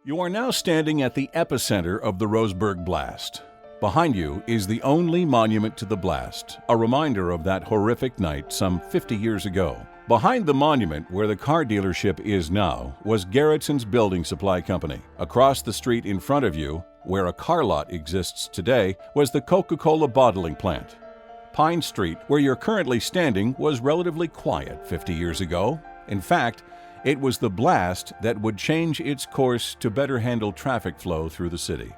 You are now standing at the epicenter of the Roseburg blast. Behind you is the only monument to the blast, a reminder of that horrific night some 50 years ago. Behind the monument, where the car dealership is now, was Garretson's Building Supply Company. Across the street in front of you, where a car lot exists today, was the Coca-Cola bottling plant. Pine Street, where you're currently standing, was relatively quiet 50 years ago. In fact, it was the blast that would change its course to better handle traffic flow through the city.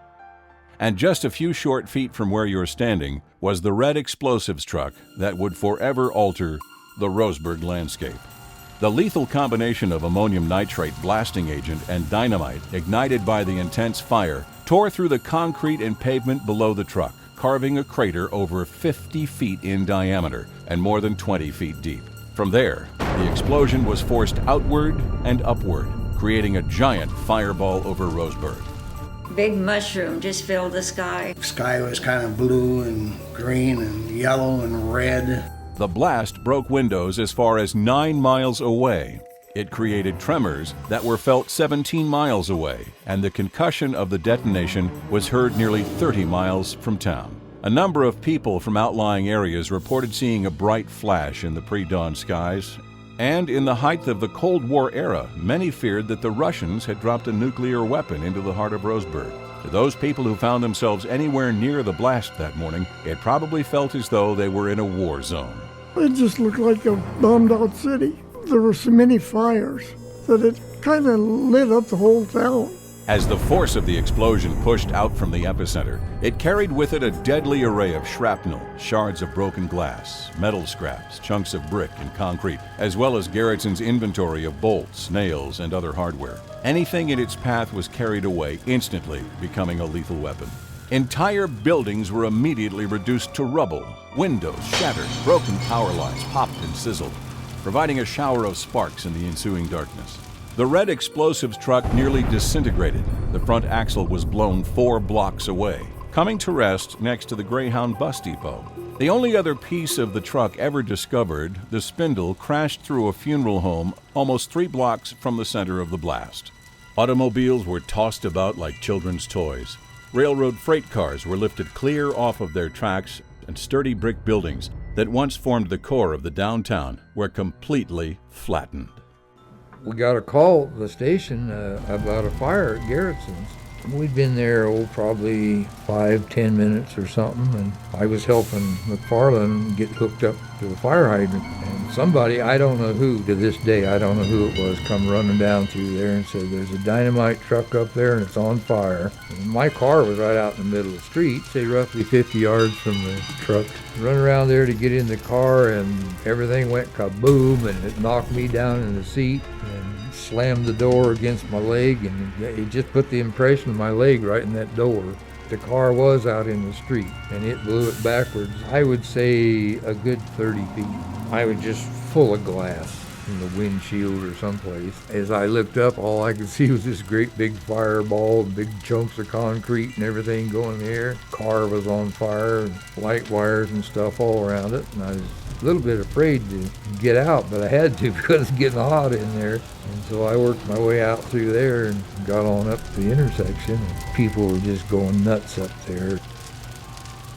And just a few short feet from where you're standing was the red explosives truck that would forever alter the Roseburg landscape. The lethal combination of ammonium nitrate blasting agent and dynamite, ignited by the intense fire, tore through the concrete and pavement below the truck, carving a crater over 50 feet in diameter and more than 20 feet deep. From there, the explosion was forced outward and upward, creating a giant fireball over Roseburg. Big mushroom just filled the sky. The sky was kind of blue and green and yellow and red. The blast broke windows as far as 9 miles away. It created tremors that were felt 17 miles away, and the concussion of the detonation was heard nearly 30 miles from town. A number of people from outlying areas reported seeing a bright flash in the pre-dawn skies, and in the height of the Cold War era, many feared that the Russians had dropped a nuclear weapon into the heart of Roseburg. To those people who found themselves anywhere near the blast that morning, it probably felt as though they were in a war zone. It just looked like a bombed-out city. There were so many fires that it kind of lit up the whole town. As the force of the explosion pushed out from the epicenter, it carried with it a deadly array of shrapnel, shards of broken glass, metal scraps, chunks of brick and concrete, as well as Garretson's inventory of bolts, nails, and other hardware. Anything in its path was carried away, instantly becoming a lethal weapon. Entire buildings were immediately reduced to rubble. Windows shattered, broken power lines popped and sizzled, providing a shower of sparks in the ensuing darkness. The red explosives truck nearly disintegrated. The front axle was blown 4 blocks away, coming to rest next to the Greyhound bus depot. The only other piece of the truck ever discovered, the spindle, crashed through a funeral home almost 3 blocks from the center of the blast. Automobiles were tossed about like children's toys. Railroad freight cars were lifted clear off of their tracks, and sturdy brick buildings that once formed the core of the downtown were completely flattened. We got a call at the station about a fire at Garretson's. We'd been there, probably 5-10 minutes or something, and I was helping McFarland get hooked up to the fire hydrant. And somebody, I don't know who, to this day, I don't know who it was, come running down through there and said, "There's a dynamite truck up there and it's on fire." And my car was right out in the middle of the street, say roughly 50 yards from the truck. Run around there to get in the car and everything went kaboom, and it knocked me down in the seat and slammed the door against my leg, and it just put the impression of my leg right in that door. The car was out in the street and it blew it backwards. I would say a good 30 feet. I was just full of glass in the windshield or someplace. As I looked up, all I could see was this great big fireball, big chunks of concrete and everything going in the air. Car was on fire and light wires and stuff all around it, and I was a little bit afraid to get out, but I had to because it's getting hot in there. And so I worked my way out through there and got on up the intersection, and people were just going nuts up there.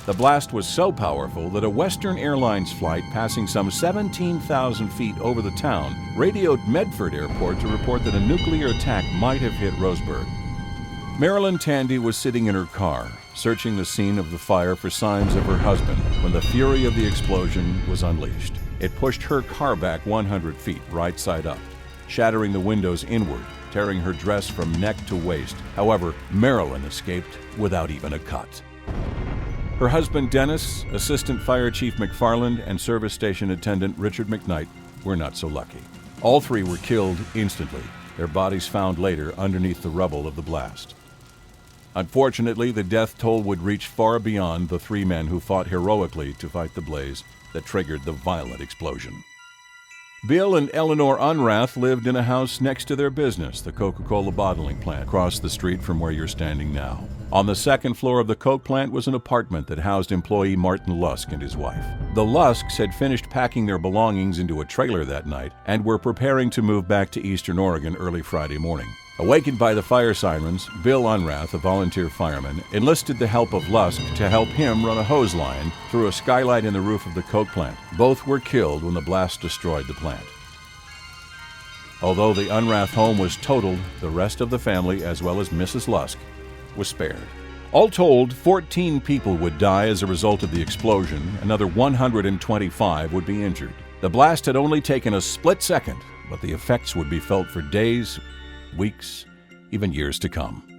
The blast was so powerful that a Western Airlines flight passing some 17,000 feet over the town radioed Medford Airport to report that a nuclear attack might have hit Roseburg. Marilyn Tandy was sitting in her car, searching the scene of the fire for signs of her husband when the fury of the explosion was unleashed. It pushed her car back 100 feet, right side up, shattering the windows inward, tearing her dress from neck to waist. However, Marilyn escaped without even a cut. Her husband Dennis, Assistant Fire Chief McFarland, and Service Station Attendant Richard McKnight were not so lucky. All 3 were killed instantly, their bodies found later underneath the rubble of the blast. Unfortunately, the death toll would reach far beyond the 3 men who fought heroically to fight the blaze that triggered the violent explosion. Bill and Eleanor Unrath lived in a house next to their business, the Coca-Cola bottling plant, across the street from where you're standing now. On the second floor of the Coke plant was an apartment that housed employee Martin Lusk and his wife. The Lusks had finished packing their belongings into a trailer that night and were preparing to move back to Eastern Oregon early Friday morning. Awakened by the fire sirens, Bill Unrath, a volunteer fireman, enlisted the help of Lusk to help him run a hose line through a skylight in the roof of the coke plant. Both were killed when the blast destroyed the plant. Although the Unrath home was totaled, the rest of the family, as well as Mrs. Lusk, was spared. All told, 14 people would die as a result of the explosion. Another 125 would be injured. The blast had only taken a split second, but the effects would be felt for days, weeks, even years to come.